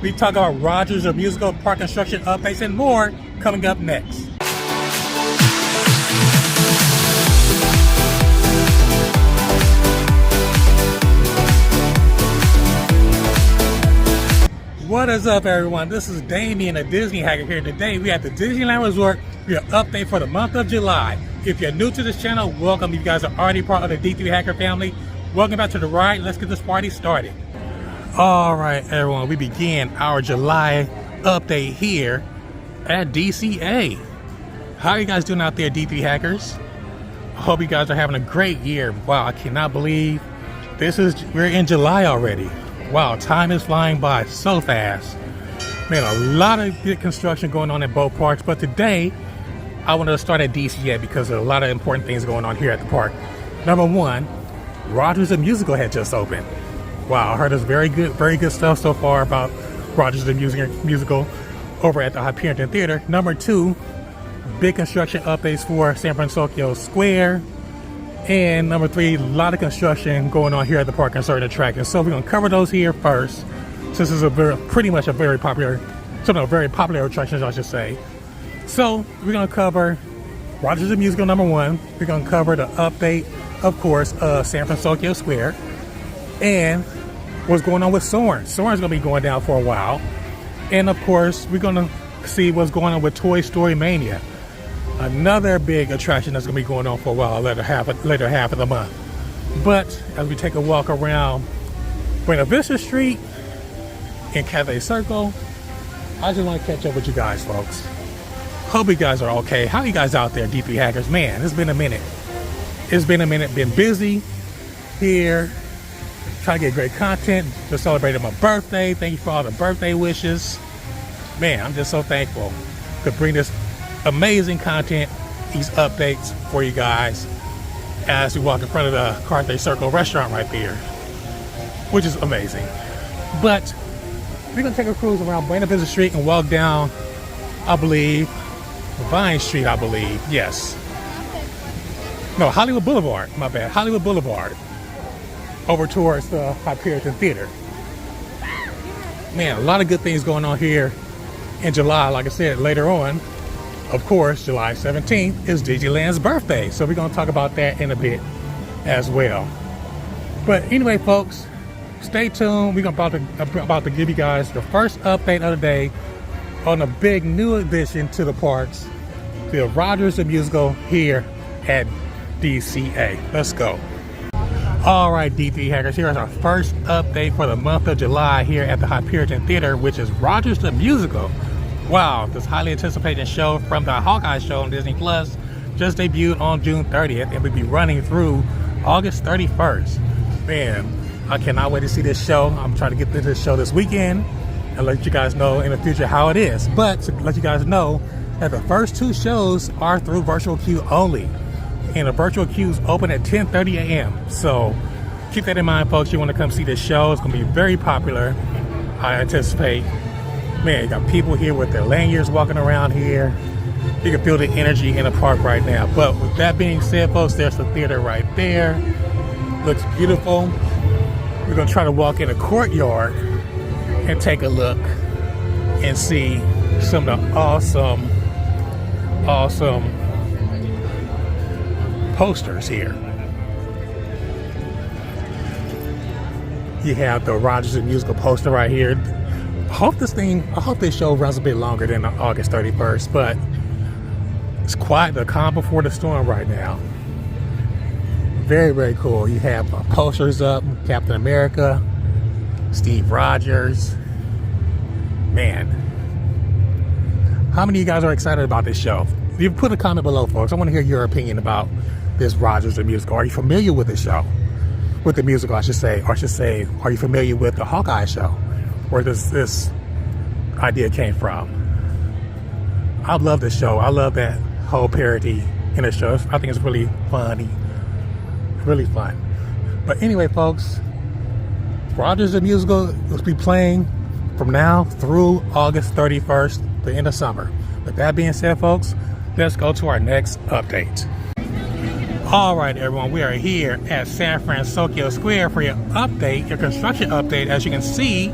We talk about Rogers the Musical, park construction updates, and more coming up next. What is up, everyone? This is Damien, a Disney hacker here. Today we at the Disneyland Resort for your update for the month of July. If you're new to this channel, welcome. You guys are already part of the D3 Hacker family. Welcome back to the ride. Let's get this party started. All right, everyone, we begin our July update here at DCA. How are you guys doing out there, D3 hackers? I hope you guys are having a great year. Wow, I cannot believe we're in July already. Wow, time is flying by so fast. Man, a lot of good construction going on at both parks, but today I wanted to start at DCA because there are a lot of important things going on here at the park. Number one, Rogers the Musical had just opened. Wow, I heard there's very good stuff so far about Rogers the Musical over at the Hyperion Theater. Number two, big construction updates for San Francisco Square. And number three, a lot of construction going on here at the park and certain attractions. So we're gonna cover those here first, since this is pretty much a very popular attractions, I should say. So we're gonna cover Rogers the Musical number one. We're gonna cover the update, of course, of San Francisco Square, and what's going on with Soarin'. Soarin's gonna be going down for a while, and of course we're gonna see what's going on with Toy Story Mania, another big attraction that's gonna be going on for a while, later half of the month. But as we take a walk around Buena Vista Street in Cathay Circle, I just want to catch up with you guys, folks. Hope you guys are okay. How you guys out there, D3 hackers? Man, it's been a minute. Been busy here, trying to get great content. Just celebrated my birthday. Thank you for all the birthday wishes. Man, I'm just so thankful to bring this amazing content, these updates for you guys as we walk in front of the Cathay Circle restaurant right there, which is amazing. But we're gonna take a cruise around Buena Vista Street and walk down, I believe, Vine Street, I believe. Yes. No, Hollywood Boulevard. My bad. Hollywood Boulevard. Over towards the Hyperion Theater. Man, a lot of good things going on here in July. Like I said, later on, of course, July 17th is Disneyland's birthday. So we're going to talk about that in a bit as well. But anyway, folks, stay tuned. We're about to give you guys the first update of the day on a big new addition to the parks, the Rogers the Musical here at DCA. Let's go. All right, D3 hackers, here is our first update for the month of July here at the Hyperion Theater, which is Rogers the Musical. Wow, this highly anticipated show from the Hawkeye show on Disney Plus just debuted on June 30th and will be running through August 31st. Man, I cannot wait to see this show. I'm trying to get to this show this weekend and let you guys know in the future how it is. But to let you guys know that the first two shows are through virtual queue only. And the virtual queues open at 10:30 a.m. So keep that in mind, folks. You want to come see this show. It's going to be very popular, I anticipate. Man, you got people here with their lanyards walking around here. You can feel the energy in the park right now. But with that being said, folks, there's the theater right there. Looks beautiful. We're going to try to walk in a courtyard and take a look and see some of the awesome posters here. You have the Rogers the Musical poster right here. I hope this show runs a bit longer than August 31st, but it's quite the calm before the storm right now. Very cool. You have posters up, Captain America, Steve Rogers. Man, how many of you guys are excited about this show? You put a comment below, folks. I want to hear your opinion about this Rogers the Musical. Are you familiar with the show? With the musical, I should say. Or I should say, are you familiar with the Hawkeye show? Where this idea came from? I love this show. I love that whole parody in the show. I think it's really funny. Really fun. But anyway, folks, Rogers the Musical will be playing from now through August 31st, the end of summer. With that being said, folks, let's go to our next update. All right, everyone, we are here at San Francisco Square for your update, your construction update. As you can see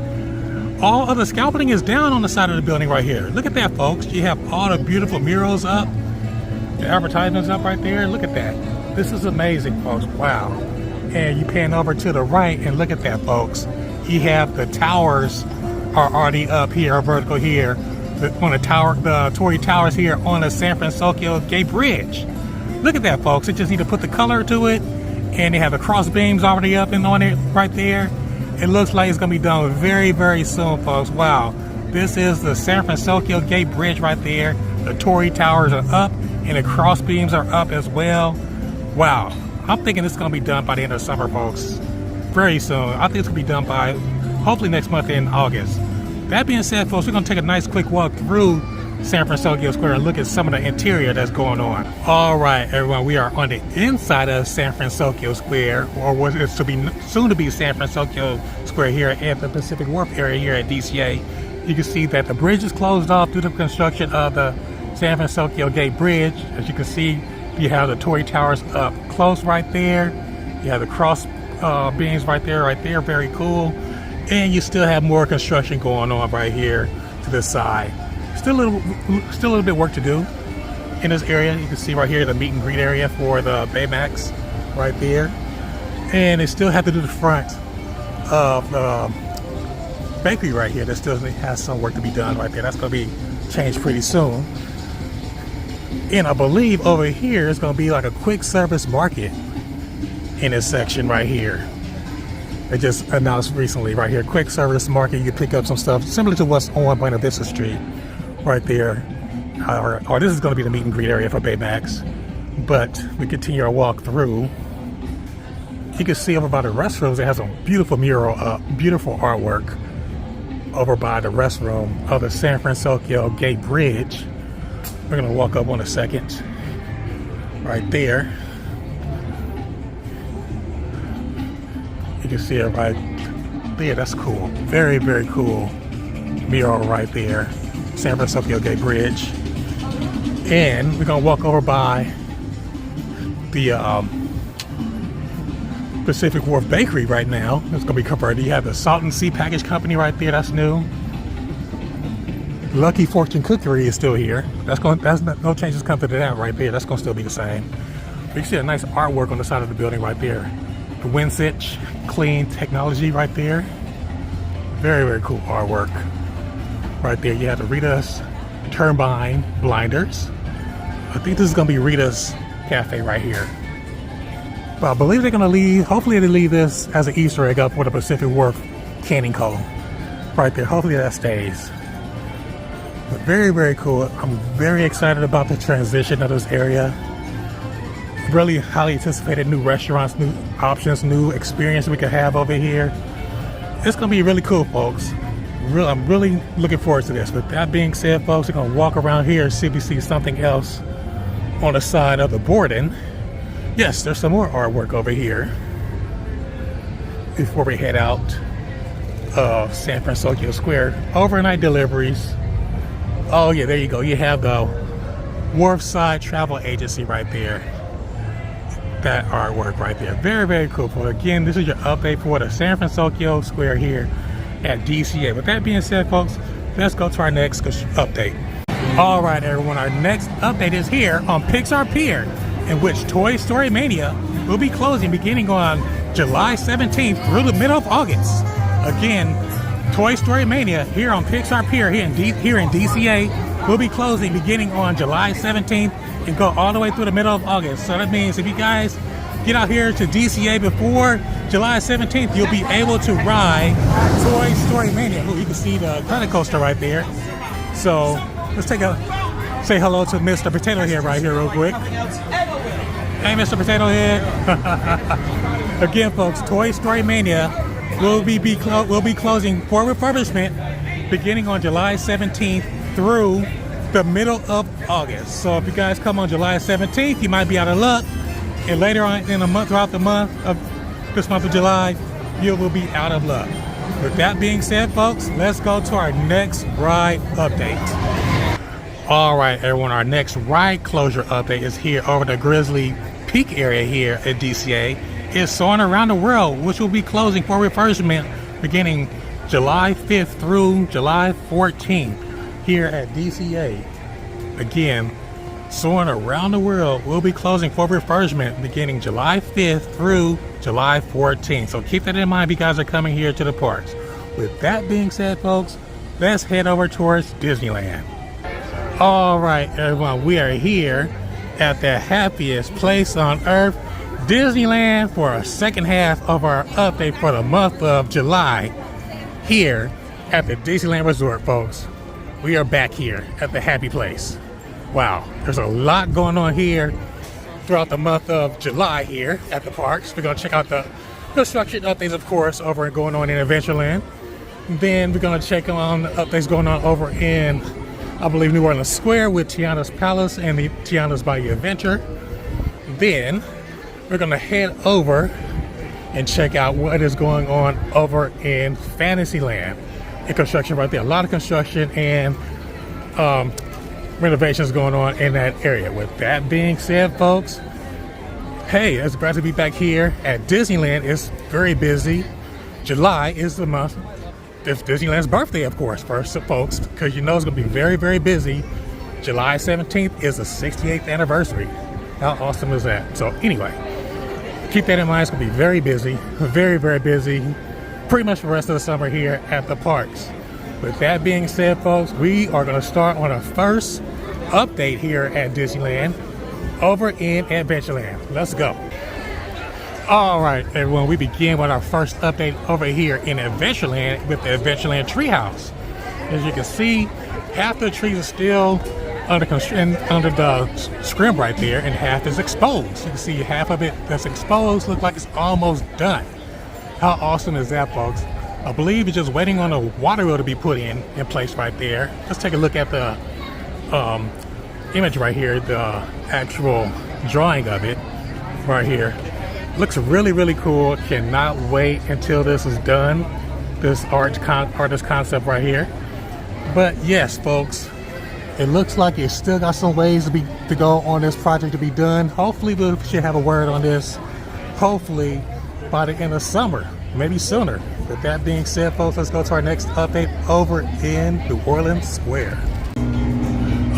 all of the scaffolding is down on the side of the building right here. Look at that, folks. You have all the beautiful murals up. The advertisements up right there. Look at that. This is amazing, folks. Wow. And you pan over to the right and look at that, folks. You have the towers are already up here, vertical here. On the tower, the Torrey Towers here on the San Francisco Gay Bridge. Look at that, folks. They just need to put the color to it. And they have the cross beams already up and on it right there. It looks like it's going to be done very, very soon, folks. Wow. This is the San Francisco Gay Bridge right there. The Torrey Towers are up and the cross beams are up as well. Wow. I'm thinking this is going to be done by the end of summer, folks. Very soon. I think it's going to be done by hopefully next month in August. That being said, folks, we're going to take a nice quick walk through San Francisco Square and look at some of the interior that's going on. All right, everyone, we are on the inside of San Francisco Square, or what is to be soon to be San Francisco Square here at the Pacific Wharf area here at DCA. You can see that the bridge is closed off due to the construction of the San Francisco Gate Bridge. As you can see, you have the Torrey Towers up close right there. You have the cross beams right there, very cool. And you still have more construction going on right here to the side. Still a little bit work to do in this area. You can see right here the meet and greet area for the Baymax right there. And they still have to do the front of the bakery right here. That still has some work to be done right there. That's going to be changed pretty soon. And I believe over here is going to be like a quick service market in this section right here. They just announced recently right here, quick service market. You can pick up some stuff similar to what's on Buena Vista Street right there. Or this is going to be the meet and greet area for Baymax. But we continue our walk through. You can see over by the restrooms, it has some beautiful mural up, beautiful artwork over by the restroom of the San Francisco Gate Bridge. We're going to walk up on a second right there. You can see it right there. That's cool. Very, very cool mural right there. San Francisco Gate Bridge. And we're going to walk over by the Pacific Wharf Bakery right now. It's going to be converted. You have the Salton Sea Package Company right there. That's new. Lucky Fortune Cookery is still here. No changes come to that right there. That's going to still be the same. But you see a nice artwork on the side of the building right there. The Winsich Clean Technology right there. Very, very cool artwork. Right there, you have the Rita's Turbine Blinders. I think this is going to be Rita's Cafe right here. But I believe they're going to leave, hopefully they leave this as an Easter egg up for the Pacific Wharf Canning Co. Right there, hopefully that stays. But very, very cool. I'm very excited about the transition of this area. Really highly anticipated new restaurants, new options, new experience we can have over here. It's going to be really cool, folks. I'm really looking forward to this. With that being said, folks, we're going to walk around here and see if we see something else on the side of the boarding. Yes, there's some more artwork over here before we head out of San Francisco Square. Overnight deliveries. Oh, yeah, there you go. You have the Wharfside Travel Agency right there. That artwork right there. Very, very cool. But again, this is your update for the San Francisco Square here at DCA. With that being said, folks, let's go to our next update. All right, everyone, our next update is here on Pixar Pier, in which Toy Story Mania will be closing beginning on July 17th through the middle of August. Again, Toy Story Mania here on Pixar Pier here in DCA will be closing beginning on July 17th and go all the way through the middle of August. So that means if you guys get out here to DCA before July 17th, you'll be able to ride Toy Story Mania. Ooh, you can see the credit coaster right there. So let's say hello to Mr. Potato Head right here real quick. Hey, Mr. Potato Head. Again, folks, Toy Story Mania will be closing for refurbishment beginning on July 17th through the middle of August. So if you guys come on July 17th, you might be out of luck. And later on in the month, throughout the month of this month of July, you will be out of luck. With that being said, folks, let's go to our next ride update. All right, everyone, our next ride closure update is here over the Grizzly Peak area here at DCA. It's Soaring Around the World, which will be closing for refurbishment beginning July 5th through July 14th here at DCA. Again, soaring around the world will be closing for refurbishment beginning July 5th through July 14th. So keep that in mind if you guys are coming here to the parks. With that being said, folks, let's head over towards Disneyland. All right, everyone, we are here at the happiest place on earth, Disneyland, for a second half of our update for the month of July here at the Disneyland Resort, folks. We are back here at the happy place. Wow, there's a lot going on here throughout the month of July here at the parks. We're going to check out the construction updates, of course, over and going on in Adventureland. Then we're going to check on updates going on over in, I believe, New Orleans Square with Tiana's Palace and the Tiana's Bayou Adventure. Then we're going to head over and check out what is going on over in Fantasyland. And construction right there. A lot of construction and renovations going on in that area. With that being said, folks, hey, it's glad to be back here at Disneyland. It's very busy. July is the month. It's Disneyland's birthday, of course, first, folks, because you know it's going to be very, very busy. July 17th is the 68th anniversary. How awesome is that? So anyway, keep that in mind. It's going to be very busy, very, very busy, pretty much the rest of the summer here at the parks. With that being said, folks, we are going to start on our first update here at Disneyland over in Adventureland. Let's go. All right, everyone, we begin with our first update over here in Adventureland with the Adventureland Treehouse. As you can see, half the trees are still under the scrim right there, and half is exposed. You can see half of it that's exposed looks like it's almost done. How awesome is that, folks? I believe it's just waiting on a water wheel to be put in place right there. Let's take a look at the image right here, the actual drawing of it right here. Looks really, really cool. Cannot wait until this is done. This artist concept right here. But yes, folks, it looks like it's still got some ways to go on this project to be done. Hopefully we should have a word on this, hopefully by the end of summer, maybe sooner. With that being said, folks, let's go to our next update over in New Orleans Square.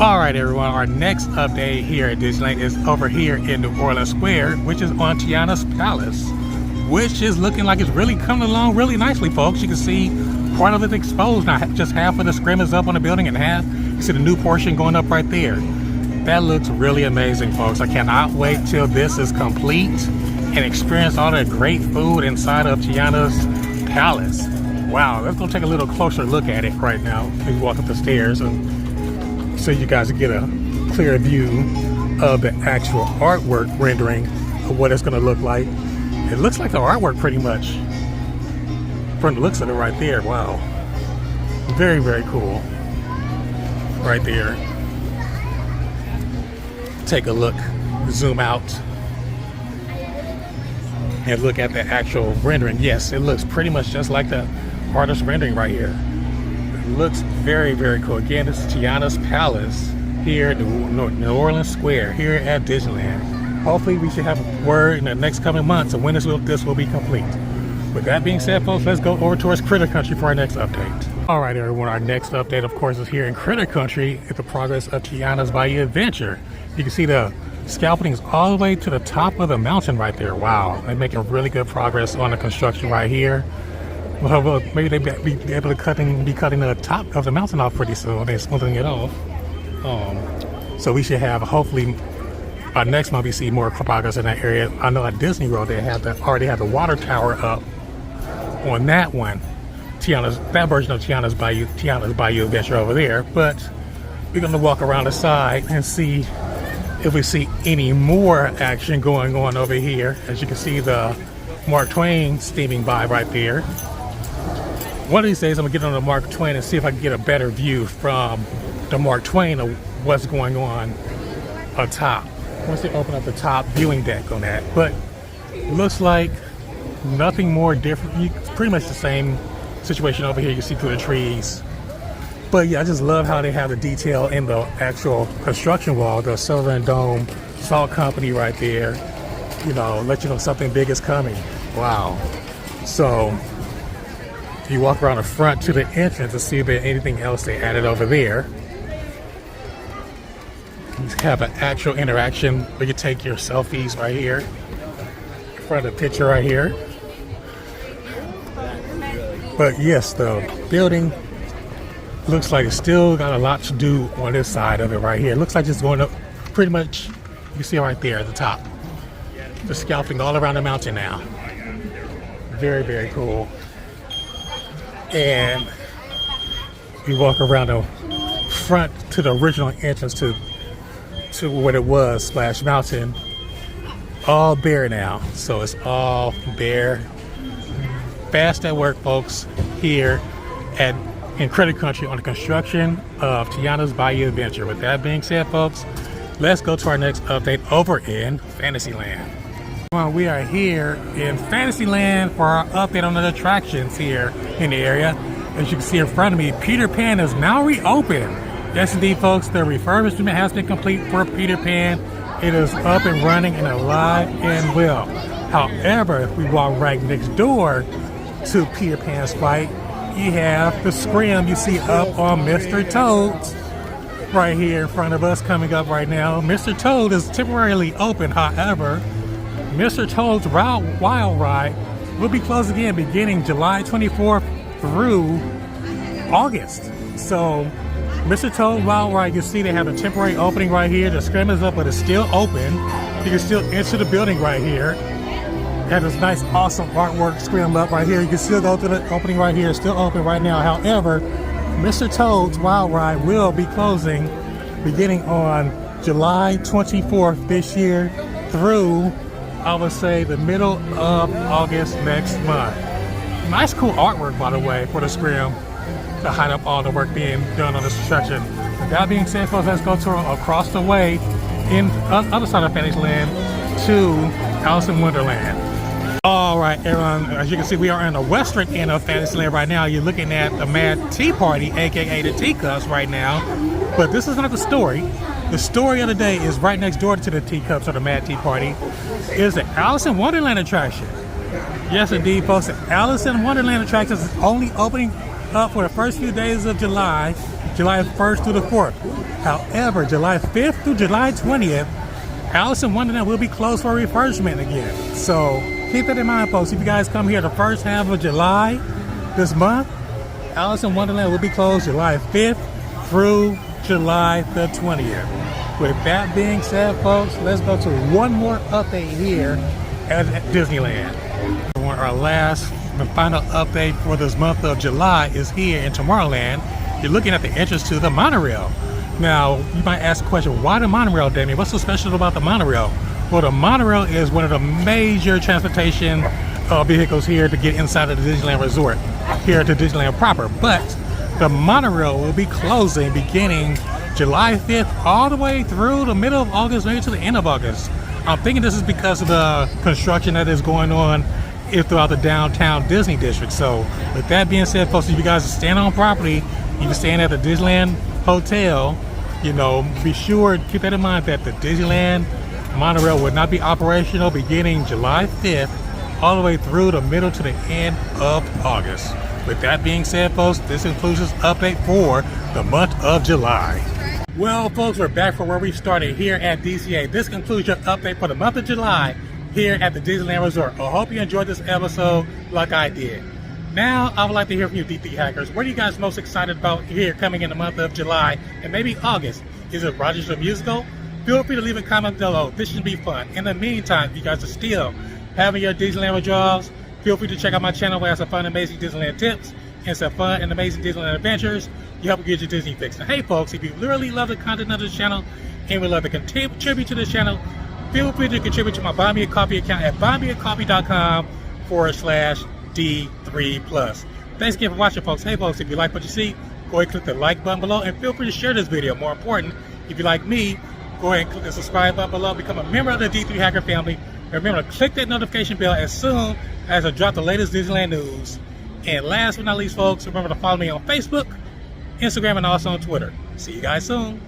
All right, everyone, our next update here at Disneyland is over here in New Orleans Square, which is on Tiana's Palace, which is looking like it's really coming along really nicely, folks. You can see part of it exposed now. Just half of the scrim is up on the building and half. You see the new portion going up right there. That looks really amazing, folks. I cannot wait till this is complete and experience all the great food inside of Tiana's Palace. Wow, let's go take a little closer look at it right now. We walk up the stairs and so you guys get a clear view of the actual artwork rendering of what it's going to look like. It looks like the artwork pretty much from the looks of it right there. Wow, very, very cool right there. Take a look, zoom out and look at the actual rendering. Yes, it looks pretty much just like the artist rendering right here. It looks very, very cool. Again, this is Tiana's Palace here at New Orleans Square here at Disneyland. Hopefully we should have a word in the next coming months of when this will be complete. With that being said, folks, let's go over towards Critter Country for our next update. All right, everyone, our next update, of course, is here in Critter Country at the progress of Tiana's Bayou Adventure. You can see the scaffolding is all the way to the top of the mountain right there. Wow, they're making really good progress on the construction right here. Well, maybe they'll be able to be cutting the top of the mountain off pretty soon. They're smoothing it off. So we should have, hopefully, by next month we see more progress in that area. I know at Disney World they already have the water tower up on that one. That version of Tiana's Bayou Adventure over there. But we're going to walk around the side and see if we see any more action going on over here. As you can see, the Mark Twain steaming by right there. One of these days I'm gonna get on the Mark Twain and see if I can get a better view from the Mark Twain of what's going on top. Once they open up the top viewing deck on that. But it looks like nothing more different. It's pretty much the same situation over here. You can see through the trees. But yeah, I just love how they have the detail in the actual construction wall, the Southern Dome Salt Company right there. You know, let you know something big is coming. Wow. So You walk around the front to the entrance to see if there's anything else they added over there. You have an actual interaction where you take your selfies right here in front of the picture right here. But yes, the building looks like it's still got a lot to do on this side of it right here. It looks like it's going up pretty much, you can see it right there at the top. The scaffolding all around the mountain now. Very, very cool. And you walk around the front to the original entrance to what it was, Splash Mountain. All bare now. So it's all bare. Fast at work, folks, here in Critter Country on the construction of Tiana's Bayou Adventure. With that being said, folks, let's go to our next update over in Fantasyland. Well, we are here in Fantasyland for our update on the attractions here in the area. As you can see in front of me, Peter Pan is now reopened. Yes, indeed, folks, the refurbishment has been complete for Peter Pan. It is up and running and alive and well. However, if we walk right next door to Peter Pan's flight, you have the scrim you see up on Mr. Toad's right here in front of us coming up right now. Mr. Toad is temporarily open. However, Mr. Toad's Wild Ride will be closed again beginning July 24th through August. So Mr. Toad Wild Ride, you see they have a temporary opening right here. The scrim is up, but it's still open. You can still enter the building right here. Have this nice, awesome artwork scrim up right here. You can still go to the opening right here. It's still open right now. However, Mr. Toad's Wild Ride will be closing beginning on July 24th this year through, I would say, the middle of August next month. Nice, cool artwork, by the way, for the scrim to hide up all the work being done on this construction. With that being said, folks, let's go to across the way in other side of Fantasyland to Alice in Wonderland. All right, everyone, as you can see, we are in the western end of Fantasyland right now. You're looking at the Mad Tea Party, aka the Teacups right now. But this is not the story. The story of the day is right next door to the Teacups or the Mad Tea Party is the Alice in Wonderland attraction. Yes, indeed, folks, the Alice in Wonderland attraction is only opening up for the first few days of July 1st through the 4th. However, July 5th through July 20th, Alice in Wonderland will be closed for refurbishment again. So keep that in mind, folks. If you guys come here the first half of July this month, Alice in Wonderland will be closed July 5th through July the 20th. With that being said, folks, let's go to one more update here at Disneyland. Our last and final update for this month of July is here in Tomorrowland. You're looking at the entrance to the monorail. Now, you might ask the question, why the monorail, Damien? What's so special about the monorail? Well, the monorail is one of the major transportation vehicles here to get inside of the Disneyland Resort, here to Disneyland proper. But the monorail will be closing beginning July 5th all the way through the middle of August, maybe to the end of August. I'm thinking this is because of the construction that is going on throughout the downtown Disney district. So with that being said, folks, if you guys are staying on property, you can stay at the Disneyland Hotel, you know, be sure to keep that in mind that the Disneyland monorail will not be operational beginning July 5th all the way through the middle to the end of August. With that being said, folks, this concludes this update for the month of July. Well, folks, we're back from where we started here at DCA. This concludes your update for the month of July here at the Disneyland Resort. I hope you enjoyed this episode like I did. Now, I would like to hear from you, D3 hackers. What are you guys most excited about here coming in the month of July and maybe August? Is it Rogers the Musical? Feel free to leave a comment below. This should be fun. In the meantime, if you guys are still having your Disneyland withdrawals, feel free to check out my channel where I have some fun, amazing Disneyland tips and some fun and amazing Disneyland adventures. You help get your Disney fix. Now, hey, folks, if you literally love the content of this channel and would love to contribute to this channel, feel free to contribute to my Buy Me a Coffee account at buymeacoffee.com/D3+. Thanks again for watching, folks. Hey, folks, if you like what you see, go ahead and click the like button below and feel free to share this video. More important, if you like me, go ahead and click the subscribe button below, become a member of the D3 Hacker family. And remember to click that notification bell as soon as I drop the latest Disneyland news. And last but not least, folks, remember to follow me on Facebook, Instagram, and also on Twitter. See you guys soon.